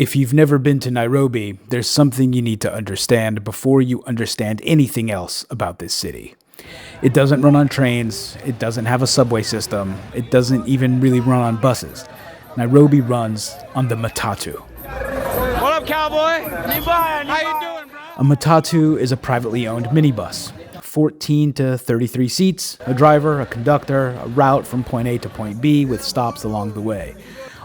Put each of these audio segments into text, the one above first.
If you've never been to Nairobi, there's something you need to understand before you understand anything else about this city. It doesn't run on trains, it doesn't have a subway system, it doesn't even really run on buses. Nairobi runs on the Matatu. What up, cowboy? How you doing, bro? A Matatu is a privately owned minibus. 14 to 33 seats, a driver, a conductor, a route from point A to point B with stops along the way.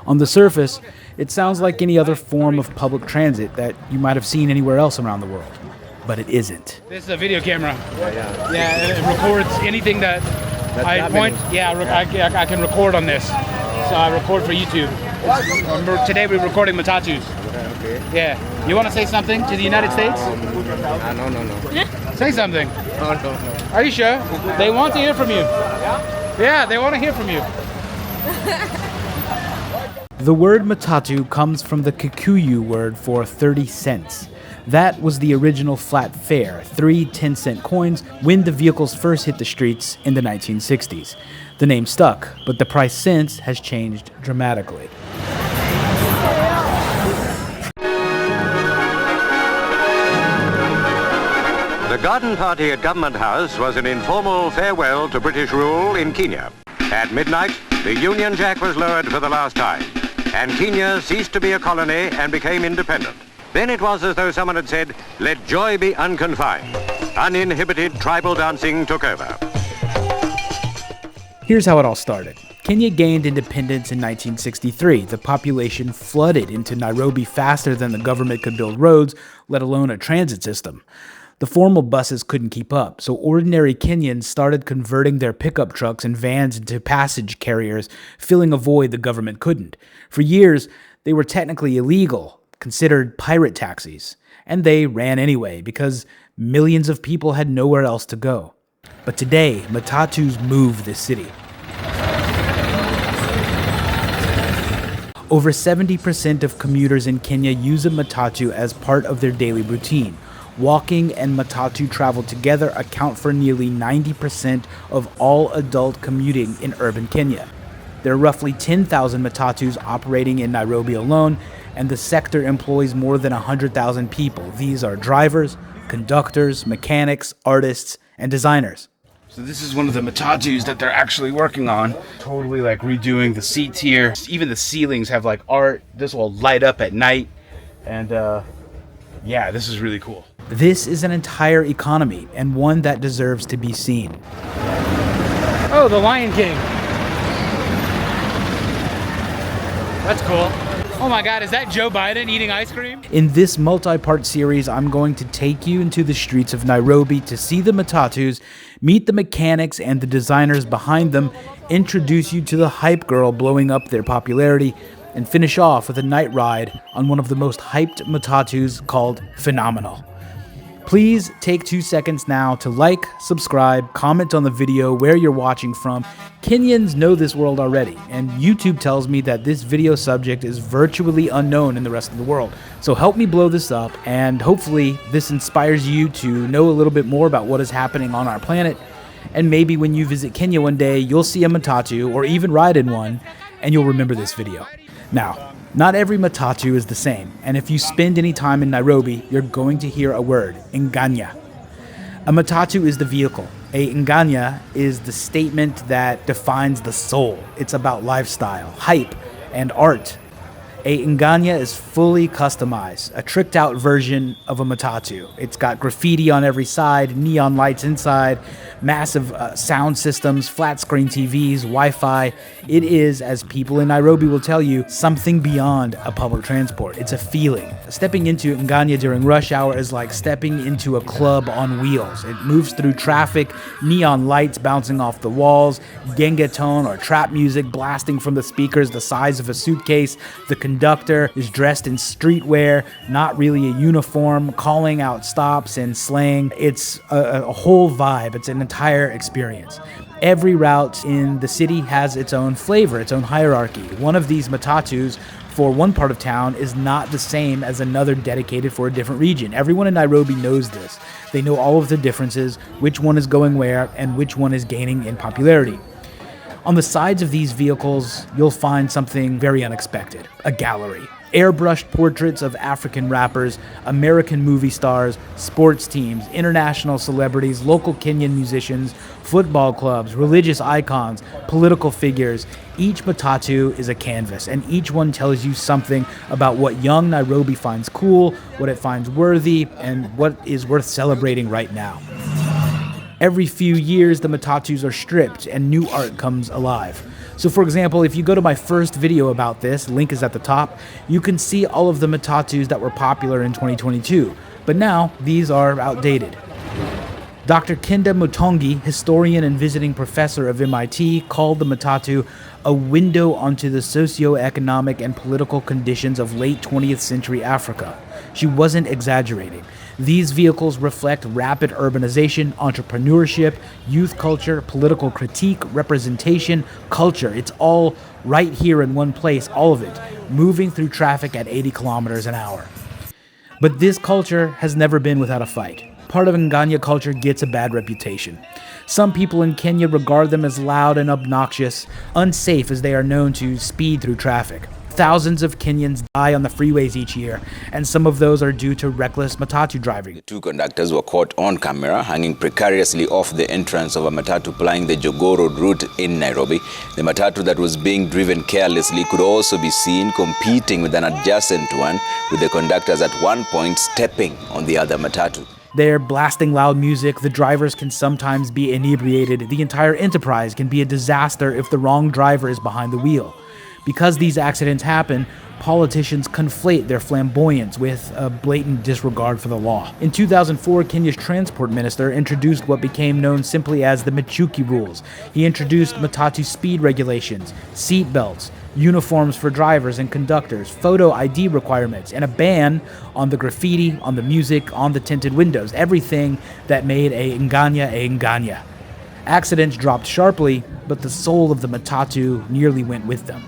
On the surface, it sounds like any other form of public transit that you might have seen anywhere else around the world. But it isn't. This is a video camera. Yeah, it records anything that I point. Yeah, I can record on this. So I record for YouTube. Today we're recording Matatus. Okay. Yeah. You want to say something to the United States? No. Say something. No. Are you sure? They want to hear from you. Yeah, they want to hear from you. The word Matatu comes from the Kikuyu word for 30 cents. That was the original flat fare, 3 10-cent coins, when the vehicles first hit the streets in the 1960s. The name stuck, but the price since has changed dramatically. The garden party at Government House was an informal farewell to British rule in Kenya. At midnight, the Union Jack was lowered for the last time, and Kenya ceased to be a colony and became independent. Then it was as though someone had said, "Let joy be unconfined." Uninhibited tribal dancing took over. Here's how it all started. Kenya gained independence in 1963. The population flooded into Nairobi faster than the government could build roads, let alone a transit system. The formal buses couldn't keep up, so ordinary Kenyans started converting their pickup trucks and vans into passage carriers, filling a void the government couldn't. For years, they were technically illegal, considered pirate taxis, and they ran anyway because millions of people had nowhere else to go. But today, Matatus move this city. Over 70% of commuters in Kenya use a Matatu as part of their daily routine. Walking and Matatu travel together account for nearly 90% of all adult commuting in urban Kenya. There are roughly 10,000 Matatus operating in Nairobi alone, and the sector employs more than 100,000 people. These are drivers, conductors, mechanics, artists, and designers. So this is one of the Matatus that they're actually working on. Totally like redoing the seats here. Even the ceilings have like art. This will light up at night. And yeah, this is really cool. This is an entire economy, and one that deserves to be seen. Oh, the Lion King. That's cool. Oh my God, is that Joe Biden eating ice cream? In this multi-part series, I'm going to take you into the streets of Nairobi to see the Matatus, meet the mechanics and the designers behind them, introduce you to the hype girl blowing up their popularity, and finish off with a night ride on one of the most hyped Matatus called Phenomenal. Please take 2 seconds now to like, subscribe, comment on the video where you're watching from. Kenyans know this world already, and YouTube tells me that this video subject is virtually unknown in the rest of the world. So help me blow this up, and hopefully this inspires you to know a little bit more about what is happening on our planet. And maybe when you visit Kenya one day, you'll see a Matatu or even ride in one, and you'll remember this video. Now, not every Matatu is the same, and if you spend any time in Nairobi, you're going to hear a word, nganya. A Matatu is the vehicle. A nganya is the statement that defines the soul. It's about lifestyle, hype, and art. A nganya is fully customized, a tricked out version of a Matatu. It's got graffiti on every side, neon lights inside, massive sound systems, flat screen TVs, Wi-Fi. It is, as people in Nairobi will tell you, something beyond a public transport. It's a feeling. Stepping into nganya during rush hour is like stepping into a club on wheels. It moves through traffic, neon lights bouncing off the walls, Gengetone or trap music blasting from the speakers the size of a suitcase. The conductor is dressed in streetwear, not really a uniform, calling out stops and slang. It's a whole vibe. It's an entire experience. Every route in the city has its own flavor, its own hierarchy. One of these Matatus for one part of town is not the same as another dedicated for a different region. Everyone in Nairobi knows this. They know all of the differences, which one is going where, and which one is gaining in popularity. On the sides of these vehicles, you'll find something very unexpected, a gallery. airbrushed portraits of African rappers, American movie stars, sports teams, international celebrities, local Kenyan musicians, football clubs, religious icons, political figures. Each matatu is a canvas, and each one tells you something about what young Nairobi finds cool, what it finds worthy, and what is worth celebrating right now. Every few years, the Matatus are stripped and new art comes alive. So for example, if you go to my first video about this, link is at the top, you can see all of the Matatus that were popular in 2022. But now, these are outdated. Dr. Kenda Mutongi, historian and visiting professor of MIT, called the Matatu a window onto the socio-economic and political conditions of late 20th century Africa. She wasn't exaggerating. These vehicles reflect rapid urbanization, entrepreneurship, youth culture, political critique, representation, culture. It's all right here in one place, all of it, moving through traffic at 80 kilometers an hour. But this culture has never been without a fight. Part of nganya culture gets a bad reputation. Some people in Kenya regard them as loud and obnoxious, unsafe as they are known to speed through traffic. Thousands of Kenyans die on the freeways each year, and some of those are due to reckless matatu driving. The two conductors were caught on camera hanging precariously off the entrance of a matatu plying the Jogoo Road route in Nairobi. The matatu that was being driven carelessly could also be seen competing with an adjacent one, with the conductors at one point stepping on the other matatu. They're blasting loud music, the drivers can sometimes be inebriated, the entire enterprise can be a disaster if the wrong driver is behind the wheel. Because these accidents happen, politicians conflate their flamboyance with a blatant disregard for the law. In 2004, Kenya's transport minister introduced what became known simply as the Michuki rules. He introduced matatu speed regulations, seat belts, uniforms for drivers and conductors, photo ID requirements, and a ban on the graffiti, on the music, on the tinted windows, everything that made a nganya. Accidents dropped sharply, but the soul of the matatu nearly went with them.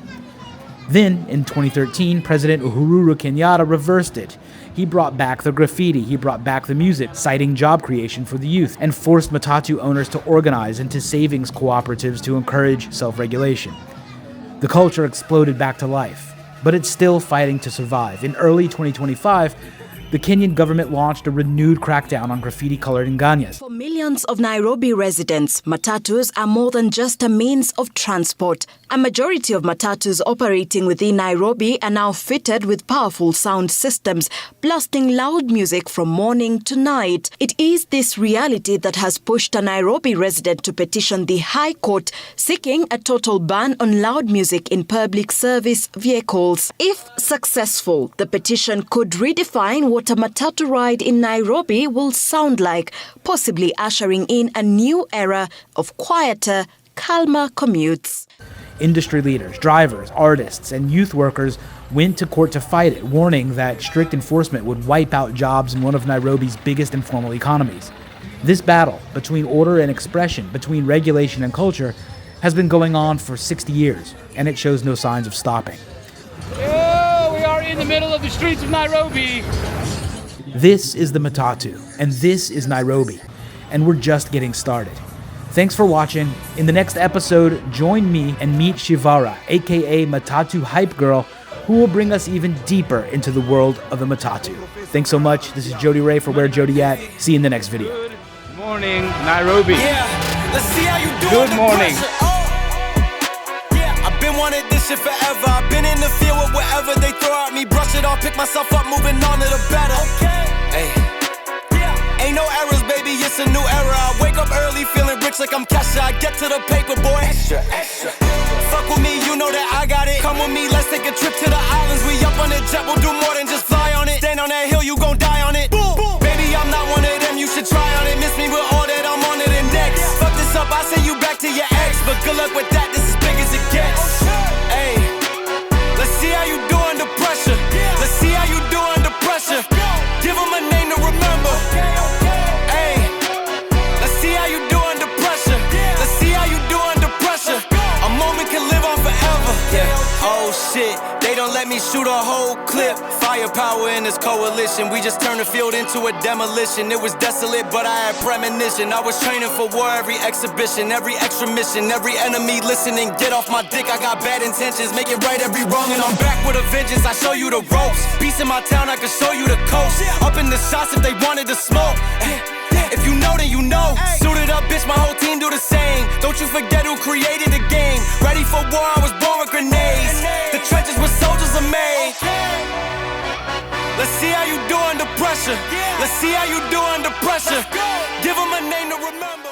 Then, in 2013, President Uhuru Kenyatta reversed it. He brought back the graffiti, he brought back the music, citing job creation for the youth, and forced matatu owners to organize into savings cooperatives to encourage self-regulation. The culture exploded back to life, but it's still fighting to survive. In early 2025, the Kenyan government launched a renewed crackdown on graffiti-colored nganyas. For millions of Nairobi residents, matatus are more than just a means of transport. A majority of matatus operating within Nairobi are now fitted with powerful sound systems, blasting loud music from morning to night. It is this reality that has pushed a Nairobi resident to petition the High Court, seeking a total ban on loud music in public service vehicles. If successful, the petition could redefine what a matatu ride in Nairobi will sound like, possibly ushering in a new era of quieter, calmer commutes. Industry leaders, drivers, artists, and youth workers went to court to fight it, warning that strict enforcement would wipe out jobs in one of Nairobi's biggest informal economies. This battle between order and expression, between regulation and culture, has been going on for 60 years, and it shows no signs of stopping. Oh, we are in the middle of the streets of Nairobi. This is the Matatu, and this is Nairobi, and we're just getting started. Thanks for watching. In the next episode, join me and meet Shivara, aka Matatu Hype Girl, who will bring us even deeper into the world of the Matatu. Thanks so much. This is Jody Ray for Where Jody At. See you in the next video. Good morning, Nairobi. Yeah, let's see how you do. Good morning. Yeah, I've been wanting this shit forever. I've been in the field with whatever they throw at me. Brush it off, pick myself up, moving on to the better. Hey. Ain't no errors, baby, it's a new era. I wake up early, feeling rich like I'm Kesha. I get to the paper, boy. Extra, extra. Fuck with me, you know that I got it. Come with me, let's take a trip to the islands. We up on the jet, we'll do more than just fly on it. Stand on that hill, you gon' die on it. Boom, boom. Baby, I'm not one of them, you should try on it. Miss me with all that, I'm on it and next. Fuck this up, I send you back to your ex. But good luck with that, this is big as it gets. Hey, let's see how you do under pressure. Let's see how you do under pressure. Give them a name to remember. Hey, let's see how you do under pressure. Let's see how you do under pressure. A moment can live on forever. Yeah. Oh shit, they don't let me let me shoot a whole clip. Firepower in this coalition. We just turned the field into a demolition. It was desolate, but I had premonition. I was training for war, every exhibition, every extra mission, every enemy listening. Get off my dick, I got bad intentions. Make it right every wrong, and I'm back with a vengeance. I show you the ropes. Peace in my town, I can show you the coast. Up in the shots if they wanted to smoke. If you know, then you know. Suited up, bitch, my whole team do the same. Don't you forget who created the game. Ready for war, I was born with grenades. The trenches where soldiers are made. Let's see how you do under pressure. Let's see how you do under pressure. Give them a name to remember.